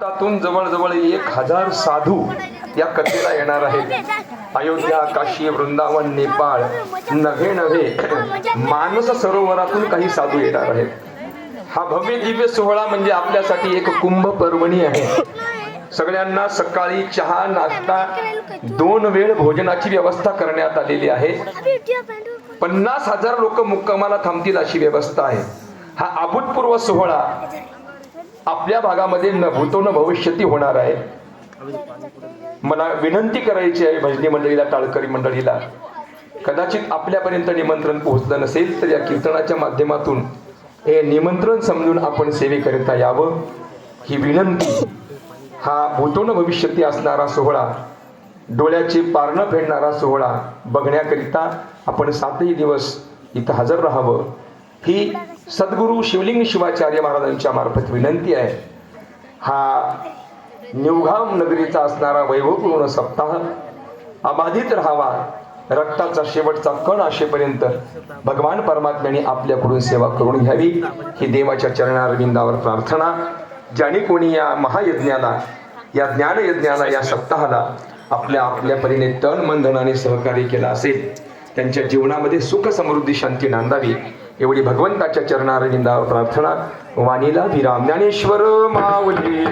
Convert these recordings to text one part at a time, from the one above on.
त्यातून जवळजवळ 1000 साधू या कथेला येणार आहेत। अयोध्या, काशी, वृंदावन, नेपाळ नव्हे नव्हे मानस सरोवरातून काही साधू येणार आहेत। हा भव्य दिव्य सोहळा म्हणजे आपल्यासाठी एक कुंभ पर्वणी आहे। सगळ्यांना सकाळी चहा नाश्ता 2 वेळ भोजनाची व्यवस्था करण्यात आलेली आहे। 50,000 लोक मुक्कामाला थांबतील अशी व्यवस्था आहे। हा अभूतपूर्व सोहळा आपल्या भागामध्ये न भूतो न भविष्यती होणार आहे। मला विनंती करायची आहे भजनी मंडळीला, टाळकरी मंडळीला, कदाचित आपल्यापर्यंत निमंत्रण पोहोचलं नसेल तर या कीर्तनाच्या माध्यमातून हे निमंत्रण समजून आपण सेवेकरिता यावं ही विनंती। हा भूतो न भविष्यती असणारा सोहळा, डोळ्याचे पारणं फेडणारा सोहळा बघण्याकरिता आपण 7 दिवस इथं हजर राहावं ही सद्गुरू शिवलिंग शिवाचार्य महाराजांच्या मार्फत विनंती आहे। हा निवघाम नगरीचा असणारा वैभवपूर्ण सप्ताह अबाधित राहावा, रक्ताचा शेवटचा कण असेपर्यंत भगवान परमात्म्याने आपल्याकडून सेवा करून घ्यावी ही देवाच्या चरणारविंदावर प्रार्थना। ज्याने कोणी या महायज्ञाला, या ज्ञानयज्ञाला, या सप्ताहाला आपल्या परीने तन मन धनाने सहकार्य केला असेल त्यांच्या जीवनामध्ये सुख समृद्धी शांती नांदावी एवढी भगवंताच्या चरणारविंदावर प्रार्थना। वाणीला विराम। ज्ञानेश्वर माऊली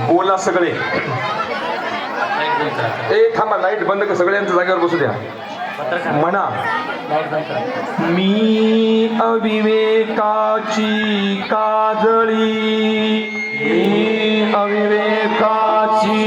बोला सगळे। थांबा, लाईट बंद कर, सगळ्यांच्या जागेवर बसू द्या। म्हणा, मी अविवेकाची काजळी, मी अविवेकाची